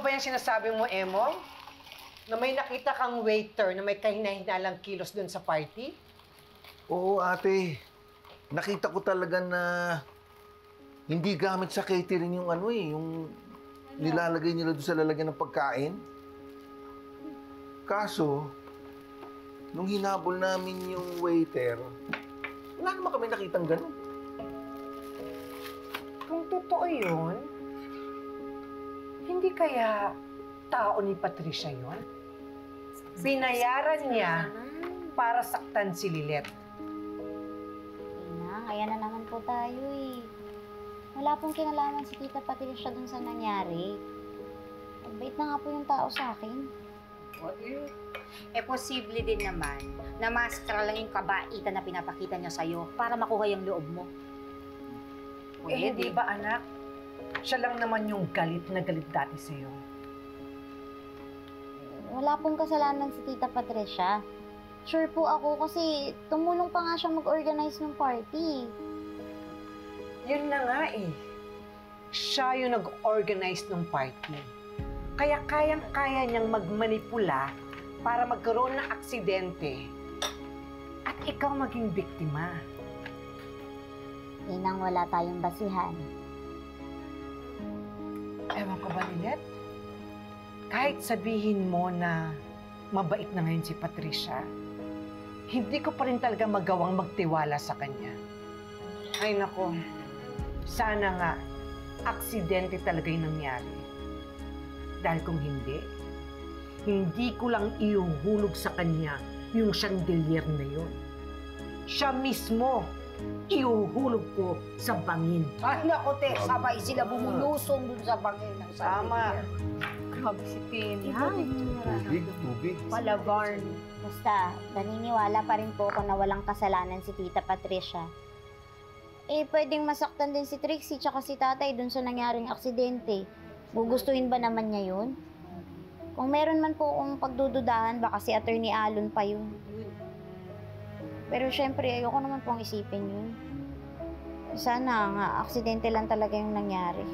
Totoo ba yung sinasabi mo, Emong? Na may nakita kang waiter na may kahina-hinalang kilos dun sa party? Oo, ate. Nakita ko talaga na hindi gamit sa catering yung yung nilalagay nila doon sa lalagyan ng pagkain. Kaso, nung hinabol namin yung waiter, wala naman kami nakitang ganun. Kung totoo yun, hindi kaya tao ni Patricia yun? Binayaran niya para saktan si Lilet. Kaya na naman po tayo eh. Wala pong kinalaman si Tita Patricia dun sa nangyari. Mabait na nga po yung tao sa akin. Posible din naman na maskara lang yung kabaitan na pinapakita niya sa'yo para makuha yung loob mo. Hindi ba, anak? Siya lang naman yung galit na galit dati sa'yo. Wala pong kasalanan si Tita Patricia. Sure po ako kasi tumulong pa nga siya mag-organize ng party. Yun na nga eh. Siya yung nag-organize ng party. Kaya kayang-kaya niyang magmanipula para magkaroon ng aksidente at ikaw maging biktima. Yan ang wala tayong basihan. Ewan ko ba, Lilet? Kahit sabihin mo na mabait na ngayon si Patricia, hindi ko pa rin talaga magawang magtiwala sa kanya. Ay nako, sana nga aksidente talaga yung nangyari. Dahil kung hindi ko lang ihuhulog sa kanya yung chandelier na yun. Siya mismo ihuhulog ko sa bangin. Ay, naku, te, sabay sila bumulusong dun sa bangin ng Tama. Grabe si Penny. Tubig. Palabarn. Basta, naniniwala pa rin po ako na walang kasalanan si Tita Patricia. Pwedeng masaktan din si Trixie tsaka si tatay dun sa nangyaring aksidente. Gugustuhin ba naman niya yun? Kung meron man po akong pagdududahan, baka si Attorney Alon pa yun. Pero syempre, ayoko naman pong isipin yun. Sana nga, aksidente lang talaga yung nangyari.